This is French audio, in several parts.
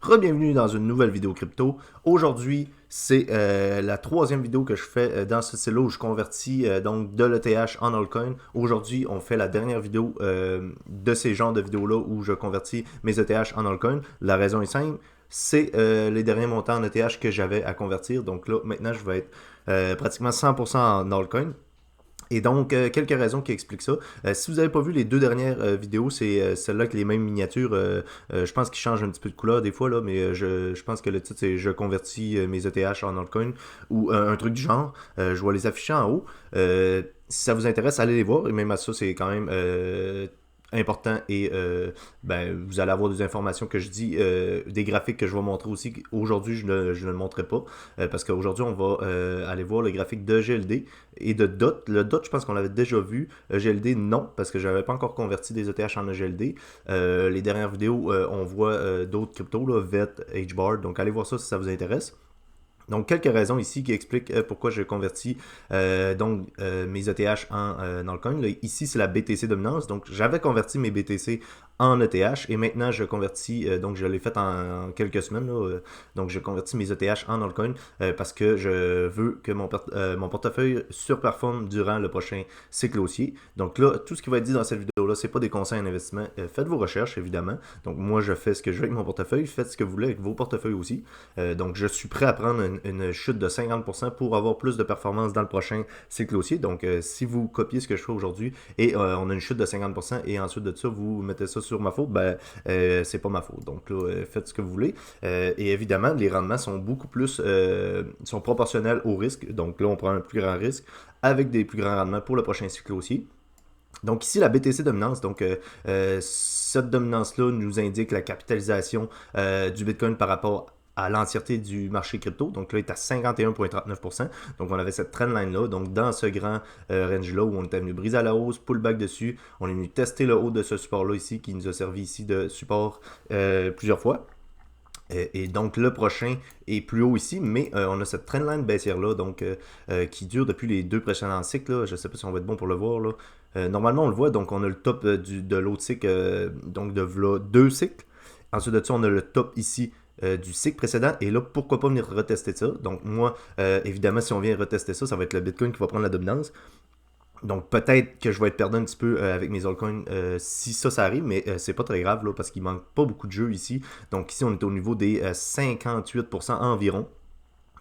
Re-bienvenue dans une nouvelle vidéo crypto. Aujourd'hui, c'est la troisième vidéo que je fais dans ce style-là où je convertis donc de l'ETH en altcoin. Aujourd'hui, on fait la dernière vidéo de ces genres de vidéos-là où je convertis mes ETH en altcoin. La raison est simple, c'est les derniers montants en ETH que j'avais à convertir. Donc là, maintenant, je vais être pratiquement 100% en altcoin. Et donc, quelques raisons qui expliquent ça. Si vous n'avez pas vu les deux dernières vidéos, c'est celle-là avec les mêmes miniatures. Je pense qu'ils changent un petit peu de couleur des fois, là, mais je pense que le titre, c'est Je convertis mes ETH en altcoin ou un truc du genre. Je vais les afficher en haut. Si ça vous intéresse, allez les voir. Et même à ça, c'est quand même important et vous allez avoir des informations que je dis, des graphiques que je vais montrer aussi. Aujourd'hui, je ne le montrerai pas parce qu'aujourd'hui, on va aller voir les graphiques de GLD et de DOT. Le DOT, je pense qu'on l'avait déjà vu. GLD, non, parce que je n'avais pas encore converti des ETH en GLD. Les dernières vidéos, on voit d'autres cryptos, là, VET, HBAR. Donc, allez voir ça si ça vous intéresse. Donc, quelques raisons ici qui expliquent pourquoi je convertis mes ETH en altcoin. Là, ici, c'est la BTC dominance. Donc, j'avais converti mes BTC en ETH et maintenant, je convertis, donc je l'ai fait en quelques semaines. Là, donc, je convertis mes ETH en altcoin parce que je veux que mon portefeuille surperforme durant le prochain cycle haussier. Donc là, tout ce qui va être dit dans cette vidéo-là, c'est pas des conseils en investissement. Faites vos recherches, évidemment. Donc, moi, je fais ce que je veux avec mon portefeuille. Faites ce que vous voulez avec vos portefeuilles aussi. Donc, je suis prêt à prendre une chute de 50% pour avoir plus de performance dans le prochain cycle haussier. Donc, si vous copiez ce que je fais aujourd'hui et on a une chute de 50% et ensuite de ça, vous mettez ça sur ma faute, c'est pas ma faute. Donc, là, faites ce que vous voulez. Et évidemment, les rendements sont beaucoup plus, sont proportionnels au risque. Donc, là, on prend un plus grand risque avec des plus grands rendements pour le prochain cycle haussier. Donc ici, la BTC dominance, donc cette dominance-là nous indique la capitalisation du Bitcoin par rapport à l'entièreté du marché crypto. Donc là, il est à 51,39%. Donc on avait cette trendline-là. Donc dans ce grand range-là où on était venu briser à la hausse, pullback dessus, on est venu tester le haut de ce support-là ici qui nous a servi ici de support plusieurs fois. Et donc le prochain est plus haut ici, mais on a cette trendline baissière là, donc qui dure depuis les deux précédents cycles. Là. Je ne sais pas si on va être bon pour le voir. Là. Normalement, on le voit, donc on a le top de l'autre cycle, donc de là, deux cycles. Ensuite de ça, on a le top ici du cycle précédent. Et là, pourquoi pas venir retester ça? Donc moi, évidemment, si on vient retester ça, ça va être le Bitcoin qui va prendre la dominance. Donc peut-être que je vais être perdu un petit peu avec mes altcoins si ça arrive, mais c'est pas très grave là, parce qu'il manque pas beaucoup de jeux ici. Donc ici on est au niveau des 58% environ.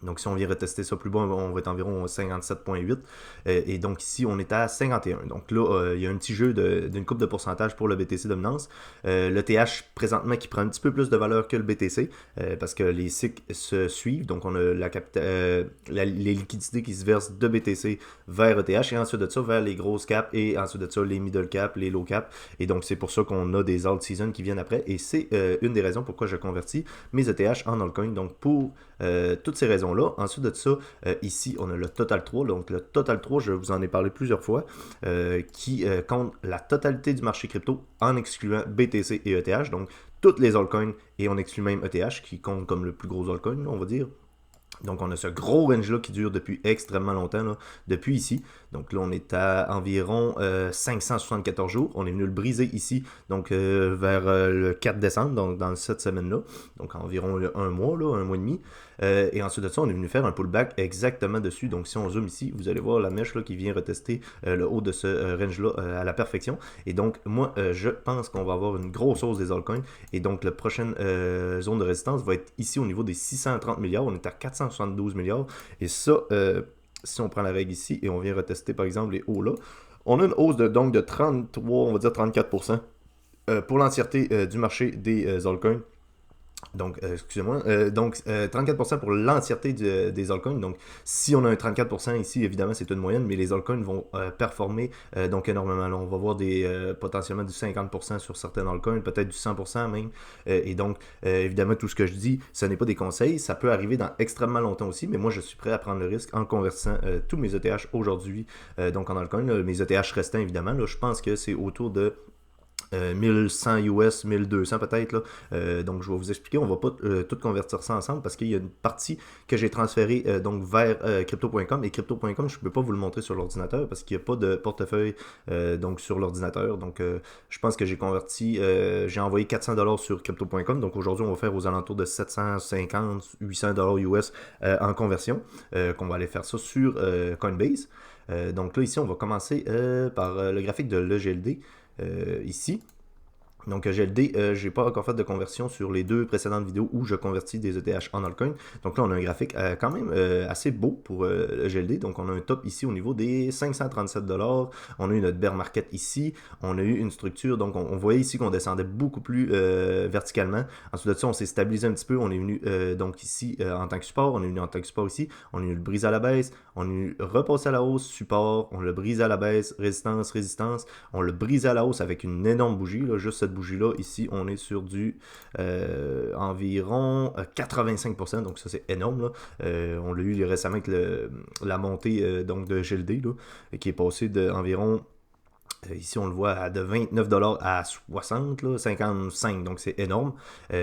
Donc si on vient retester ça plus bas, on va être environ 57,8. Et donc ici, on est à 51. Donc là, il y a un petit jeu d'une coupe de pourcentage pour le BTC dominance. Le TH, présentement, qui prend un petit peu plus de valeur que le BTC, parce que les cycles se suivent. Donc on a les liquidités qui se versent de BTC vers ETH, et ensuite de ça, vers les grosses caps, et ensuite de ça, les middle caps, les low caps. Et donc c'est pour ça qu'on a des alt season qui viennent après. Et c'est une des raisons pourquoi je convertis mes ETH en altcoin. Donc pour toutes ces raisons-là. Ensuite de ça, ici, on a le Total 3. Donc, le Total 3, je vous en ai parlé plusieurs fois, qui compte la totalité du marché crypto en excluant BTC et ETH. Donc, toutes les altcoins et on exclut même ETH qui compte comme le plus gros altcoin, on va dire. Donc, on a ce gros range-là qui dure depuis extrêmement longtemps, là, depuis ici. Donc là, on est à environ 574 jours. On est venu le briser ici, donc vers le 4 décembre, donc dans cette semaine-là. Donc environ un mois, là, un mois et demi. Et ensuite de ça, on est venu faire un pullback exactement dessus. Donc si on zoome ici, vous allez voir la mèche là, qui vient retester le haut de ce range-là à la perfection. Et donc, moi, je pense qu'on va avoir une grosse hausse des altcoins. Et donc, la prochaine zone de résistance va être ici au niveau des 630 milliards. On est à 472 milliards. Et ça, si on prend la règle ici et on vient retester par exemple les hauts là, on a une hausse donc de 33, on va dire 34% pour l'entièreté du marché des altcoins. Donc, excusez-moi, 34% pour l'entièreté des altcoins. Donc, si on a un 34% ici, évidemment, c'est une moyenne, mais les altcoins vont performer donc énormément. Là, on va voir potentiellement du 50% sur certains altcoins, peut-être du 100% même. Et donc, évidemment, tout ce que je dis, ce n'est pas des conseils. Ça peut arriver dans extrêmement longtemps aussi, mais moi, je suis prêt à prendre le risque en convertissant tous mes ETH aujourd'hui, donc en altcoin. Mes ETH restants, évidemment, là, je pense que c'est autour de 1100 US, 1200 peut-être là. Donc je vais vous expliquer, on va pas tout convertir ça ensemble parce qu'il y a une partie que j'ai transférée donc vers crypto.com et crypto.com je peux pas vous le montrer sur l'ordinateur parce qu'il n'y a pas de portefeuille donc sur l'ordinateur. Donc je pense que j'ai converti, j'ai envoyé 400$ sur crypto.com. Donc aujourd'hui on va faire aux alentours de 750, 800$ US en conversion. Qu'on va aller faire ça sur Coinbase. Donc là ici on va commencer par le graphique de l'EGLD. Ici. Donc GLD, j'ai pas encore fait de conversion sur les deux précédentes vidéos où je convertis des ETH en altcoin. Donc là, on a un graphique quand même assez beau pour le GLD. Donc on a un top ici au niveau des 537$. On a eu notre bear market ici. On a eu une structure, donc on voyait ici qu'on descendait beaucoup plus verticalement. Ensuite de ça, on s'est stabilisé un petit peu. On est venu donc ici en tant que support. On est venu en tant que support ici. On est venu le briser à la baisse. On est venu repasser à la hausse, support. On le brise à la baisse, résistance, résistance. On le brise à la hausse avec une énorme bougie, là, juste cette bougie-là. Ici, on est sur du environ 85%, donc ça c'est énorme. Là. On l'a eu récemment avec la montée donc de GLD, là, qui est passé d'environ ici, on le voit de 29$ à 60, là, 55, donc c'est énorme.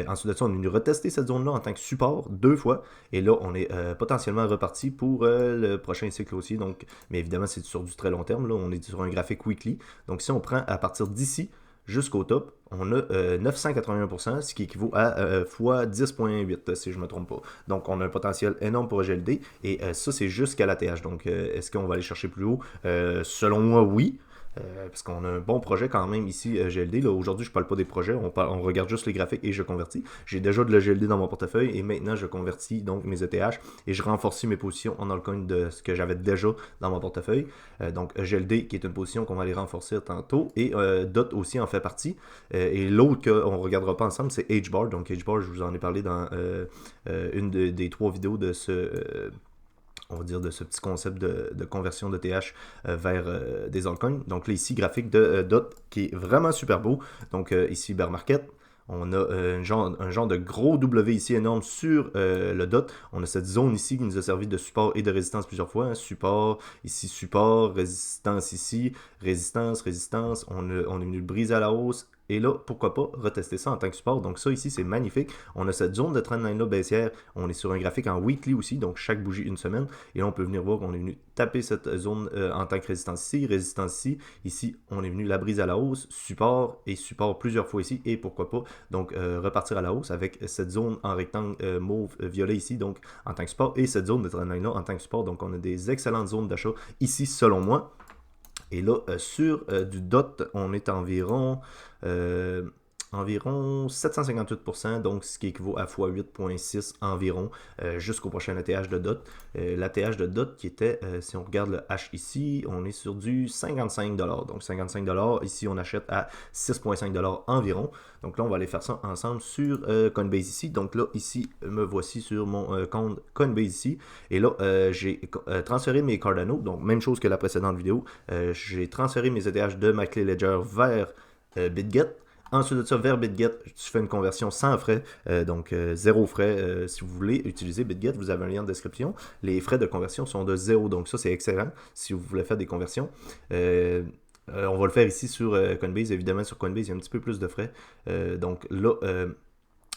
Ensuite de ça, on est venu retester cette zone-là en tant que support 2 fois. Et là, on est potentiellement reparti pour le prochain cycle aussi. Donc, mais évidemment, c'est sur du très long terme. Là, on est sur un graphique weekly. Donc, si on prend à partir d'ici jusqu'au top, on a 981%, ce qui équivaut à fois 10.8, si je ne me trompe pas. Donc, on a un potentiel énorme pour GLD. Et ça, c'est jusqu'à l'ATH. Donc, est-ce qu'on va aller chercher plus haut? Selon moi, oui. Parce qu'on a un bon projet quand même ici, GLD. Là, aujourd'hui, je ne parle pas des projets, on regarde juste les graphiques et je convertis. J'ai déjà de la GLD dans mon portefeuille et maintenant je convertis donc mes ETH et je renforcis mes positions en altcoin de ce que j'avais déjà dans mon portefeuille. Donc GLD qui est une position qu'on va aller renforcer tantôt et DOT aussi en fait partie. Et l'autre qu'on ne regardera pas ensemble, c'est HBAR. Donc HBAR, je vous en ai parlé dans une des 3 vidéos de ce on va dire, de ce petit concept de conversion de TH vers des altcoins. Donc là, ici, graphique de DOT qui est vraiment super beau. Donc ici, bear market. On a un genre de gros W ici énorme sur le DOT. On a cette zone ici qui nous a servi de support et de résistance plusieurs fois. Hein. Support, ici support, résistance ici, résistance, résistance. On est venu le briser à la hausse. Et là, pourquoi pas retester ça en tant que support. Donc ça ici, c'est magnifique. On a cette zone de trendline là baissière. On est sur un graphique en weekly aussi, donc chaque bougie une semaine. Et là, on peut venir voir qu'on est venu taper cette zone en tant que résistance ici, résistance ici. Ici, on est venu la brise à la hausse, support et support plusieurs fois ici. Et pourquoi pas, donc repartir à la hausse avec cette zone en rectangle mauve violet ici, donc en tant que support. Et cette zone de trendline là en tant que support. Donc on a des excellentes zones d'achat ici selon moi. Et là, sur du DOT, on est environ 758%, donc ce qui équivaut à x8.6 environ jusqu'au prochain ATH de DOT. L'ATH de DOT qui était, si on regarde le H ici, on est sur du 55$. Donc 55$, ici on achète à 6.5$ environ. Donc là, on va aller faire ça ensemble sur Coinbase ici. Donc là, ici, me voici sur mon compte Coinbase ici. Et là, j'ai transféré mes Cardano. Donc même chose que la précédente vidéo. J'ai transféré mes ETH de ma clé Ledger vers BitGet. Ensuite de ça, vers BitGet, tu fais une conversion sans frais, donc zéro frais. Si vous voulez utiliser BitGet, vous avez un lien en description. Les frais de conversion sont de 0, donc ça c'est excellent si vous voulez faire des conversions. On va le faire ici sur Coinbase. Évidemment, sur Coinbase, il y a un petit peu plus de frais. Donc là,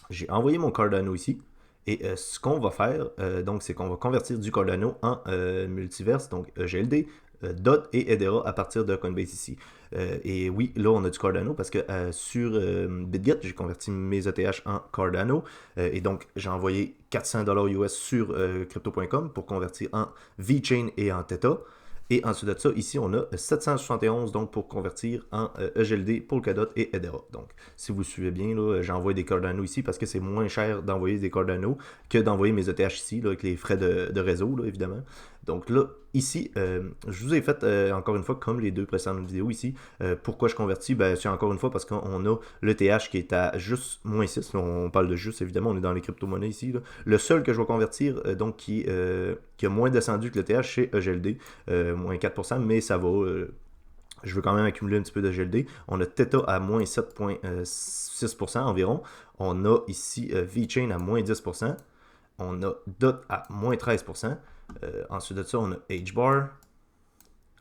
j'ai envoyé mon Cardano ici. Et ce qu'on va faire, donc, c'est qu'on va convertir du Cardano en multiverse, donc GLD, DOT et Hedera à partir de Coinbase ici. Et oui, là, on a du Cardano parce que sur BitGet, j'ai converti mes ETH en Cardano. Et donc, j'ai envoyé 400$ US sur crypto.com pour convertir en VeChain et en Theta. Et ensuite de ça, ici, on a 771 donc pour convertir en EGLD, Polkadot et Hedera. Donc, si vous suivez bien, j'envoie des Cardano ici parce que c'est moins cher d'envoyer des Cardano que d'envoyer mes ETH ici, là, avec les frais de réseau, là, évidemment. Donc là, ici, je vous ai fait, encore une fois, comme les deux précédentes vidéos ici, pourquoi je convertis, ben, c'est encore une fois parce qu'on a l'ETH qui est à juste moins 6, là, on parle de juste, évidemment, on est dans les crypto-monnaies ici. Là. Le seul que je vais convertir, donc qui a moins descendu que l'ETH, c'est EGLD, moins 4%, mais ça va... je veux quand même accumuler un petit peu de GLD. On a Theta à moins 7,6% environ. On a ici VeChain à moins 10%. On a DOT à moins 13%. Ensuite de ça, on a HBAR.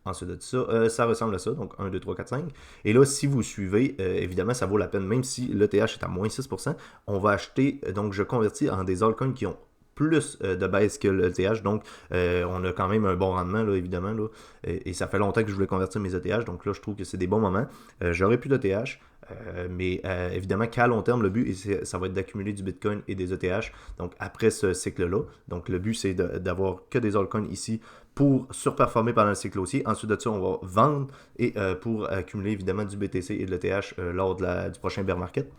Ensuite de ça, ça ressemble à ça, donc 1, 2, 3, 4, 5. Et là, si vous suivez, évidemment, ça vaut la peine, même si l'ETH est à moins 6%, on va acheter, donc je convertis en des altcoins qui ont plus de baisse que l'ETH, donc on a quand même un bon rendement, là, évidemment, là, et ça fait longtemps que je voulais convertir mes ETH, donc là, je trouve que c'est des bons moments. J'aurais plus d'ETH, mais évidemment qu'à long terme, le but, ça va être d'accumuler du Bitcoin et des ETH, donc après ce cycle-là. Donc le but, c'est d'avoir que des altcoins ici pour surperformer pendant le cycle haussier. Ensuite de ça, on va vendre et pour accumuler évidemment du BTC et de l'ETH lors du prochain bear market.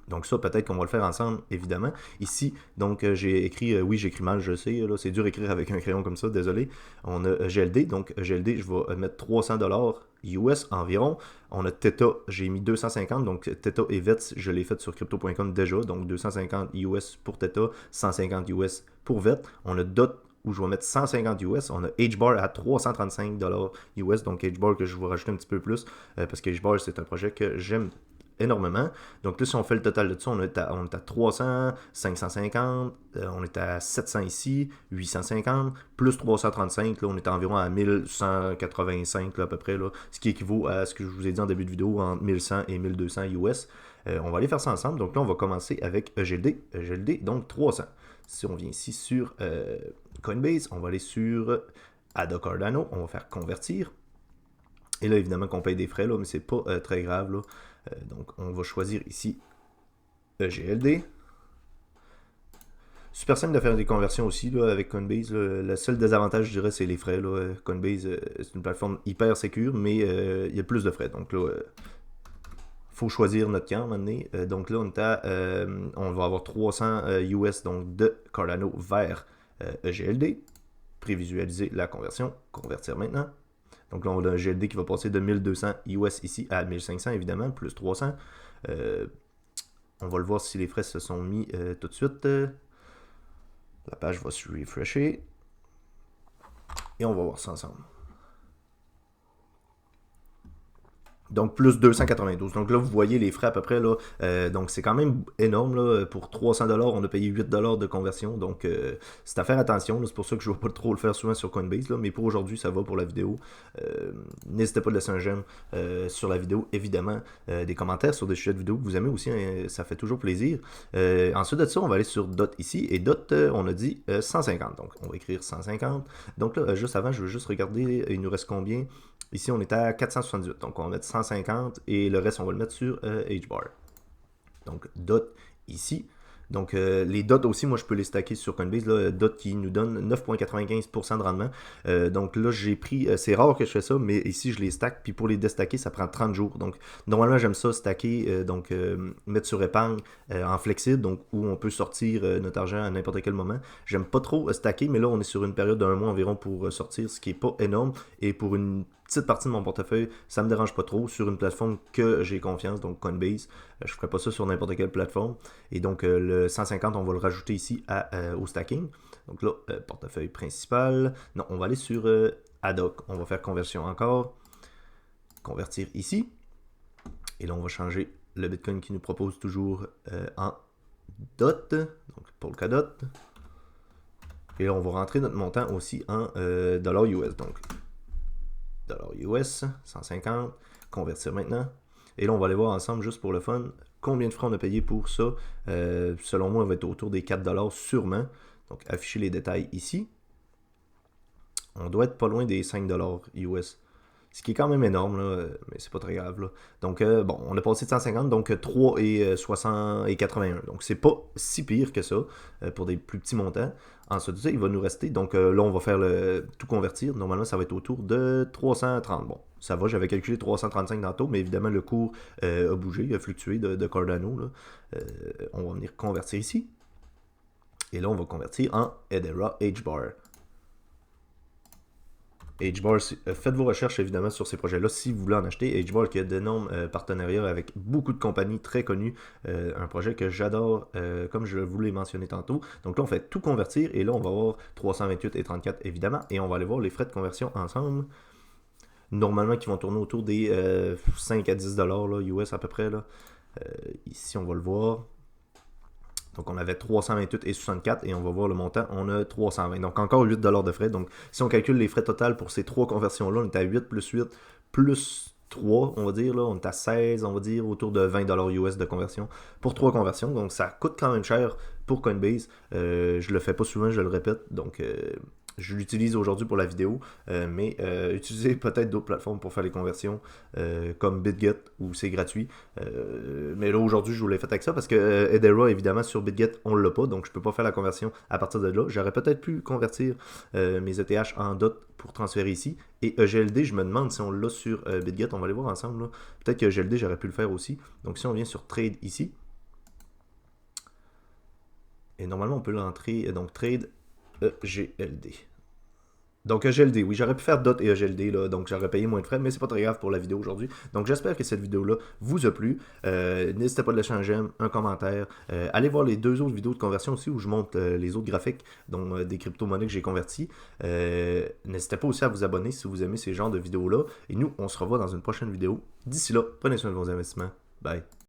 Donc ça, peut-être qu'on va le faire ensemble, évidemment. Ici, donc j'ai écrit, oui j'écris mal, je sais, là, c'est dur d'écrire avec un crayon comme ça, désolé. On a GLD, donc GLD, je vais mettre 300$ US environ. On a Theta, j'ai mis 250, donc Theta et VETS, je l'ai fait sur crypto.com déjà, donc 250 US pour Theta, 150 US pour VET. On a DOT, où je vais mettre 150 US. On a HBAR à 335$ US, donc HBAR que je vais rajouter un petit peu plus, parce que HBAR c'est un projet que j'aime énormément. Donc là, si on fait le total de ça, on est à 300, 550, on est à 700 ici, 850, plus 335, là, on est environ à 1185 là, à peu près, là, ce qui équivaut à ce que je vous ai dit en début de vidéo, entre 1100 et 1200 US. On va aller faire ça ensemble. Donc là, on va commencer avec EGLD, EGLD, donc 300. Si on vient ici sur Coinbase, on va aller sur ADA Cardano, on va faire convertir. Et là, évidemment qu'on paye des frais, là, mais c'est pas très grave, là. Donc, on va choisir ici EGLD. Super simple de faire des conversions aussi là, avec Coinbase. Là. Le seul désavantage, je dirais, c'est les frais. Là. Coinbase, c'est une plateforme hyper sécure, mais il y a plus de frais. Donc là, faut choisir notre camp à un moment donné. Donc là, on va avoir 300 US donc de Cardano vers EGLD. Prévisualiser la conversion. Convertir maintenant. Donc là, on a un GLD qui va passer de 1200 US ici à 1500, évidemment, plus 300. On va le voir si les frais se sont mis tout de suite. La page va se refresher. Et on va voir ça ensemble. Donc, plus 292. Donc là, vous voyez les frais à peu près. Là, donc, c'est quand même énorme. Là. Pour 300$, on a payé 8$ de conversion. Donc, c'est à faire attention. C'est pour ça que je ne vais pas trop le faire souvent sur Coinbase. Là, mais pour aujourd'hui, ça va pour la vidéo. N'hésitez pas à laisser un j'aime sur la vidéo, évidemment. Des commentaires sur des sujets de vidéo que vous aimez aussi. Ça fait toujours plaisir. Ensuite de ça, on va aller sur DOT ici. Et DOT, on a dit 150. Donc, on va écrire 150. Donc là, juste avant, je veux juste regarder. Il nous reste combien? Ici, on est à 478, donc on va mettre 150 et le reste, on va le mettre sur HBAR. Donc, DOT ici. Donc, les DOT aussi, moi, je peux les stacker sur Coinbase. Là, DOT qui nous donne 9,95% de rendement. Donc là, j'ai pris... c'est rare que je fais ça, mais ici, je les stack. Puis pour les déstacker, ça prend 30 jours. Donc, normalement, j'aime ça stacker, mettre sur épargne en flexible, donc où on peut sortir notre argent à n'importe quel moment. J'aime pas trop stacker, mais là, on est sur une période d'un mois environ pour sortir, ce qui est pas énorme. Et pour une petite partie de mon portefeuille, ça me dérange pas trop sur une plateforme que j'ai confiance, donc Coinbase. Je ferai pas ça sur n'importe quelle plateforme. Et donc le 150, on va le rajouter ici au stacking. Donc là, portefeuille principal. Non, on va aller sur ADOC. On va faire conversion encore. Convertir ici. Et là, on va changer le Bitcoin qui nous propose toujours en DOT. Donc Polkadot. Et là, on va rentrer notre montant aussi en dollars US. Donc $US, 150, convertir maintenant. Et là, on va aller voir ensemble, juste pour le fun, combien de frais on a payé pour ça. Selon moi, on va être autour des 4$ sûrement. Donc, afficher les détails ici. On doit être pas loin des 5$ US. Ce qui est quand même énorme, là, mais c'est pas très grave. Là. Donc, bon, on a passé de 150, donc 3 et 60 et 81. Donc, c'est pas si pire que ça pour des plus petits montants. Ensuite de ça, il va nous rester. Donc, là, on va faire tout convertir. Normalement, ça va être autour de 330. Bon, ça va, j'avais calculé 335 tantôt, mais évidemment, le cours a bougé, il a fluctué de Cardano. Là. On va venir convertir ici. Et là, on va convertir en Hedera HBAR. HBAR, faites vos recherches évidemment sur ces projets-là si vous voulez en acheter. HBAR qui a d'énormes partenariats avec beaucoup de compagnies très connues. Un projet que j'adore, comme je vous l'ai mentionné tantôt. Donc là, on fait tout convertir et là, on va avoir 328 et 34 évidemment. Et on va aller voir les frais de conversion ensemble. Normalement, qui vont tourner autour des 5 à 10$ là, US à peu près. Là. Ici, on va le voir. Donc on avait 328 et 64 et on va voir le montant, on a 320. Donc encore 8$ de frais. Donc si on calcule les frais totaux pour ces trois conversions-là, on est à 8 plus 8 plus 3, on va dire, là, on est à 16, on va dire, autour de 20$ US de conversion pour 3 conversions. Donc ça coûte quand même cher pour Coinbase. Je le fais pas souvent, je le répète. Donc je l'utilise aujourd'hui pour la vidéo, mais utilisez peut-être d'autres plateformes pour faire les conversions, comme BitGet, où c'est gratuit. Mais là, aujourd'hui, je vous l'ai fait avec ça, parce que Hedera, évidemment, sur BitGet, on ne l'a pas, donc je ne peux pas faire la conversion à partir de là. J'aurais peut-être pu convertir mes ETH en DOT pour transférer ici. Et EGLD, je me demande si on l'a sur BitGet, on va aller voir ensemble. Peut-être que EGLD, j'aurais pu le faire aussi. Donc si on vient sur Trade ici, et normalement, on peut l'entrer, donc Trade EGLD. Donc EGLD, oui, j'aurais pu faire DOT et EGLD, là, donc j'aurais payé moins de frais, mais c'est pas très grave pour la vidéo aujourd'hui. Donc j'espère que cette vidéo-là vous a plu. N'hésitez pas de laisser un j'aime, un commentaire. Allez voir les deux autres vidéos de conversion aussi où je montre les autres graphiques, dont des crypto-monnaies que j'ai converties. N'hésitez pas aussi à vous abonner si vous aimez ces genres de vidéos-là. Et nous, on se revoit dans une prochaine vidéo. D'ici là, prenez soin de vos investissements. Bye.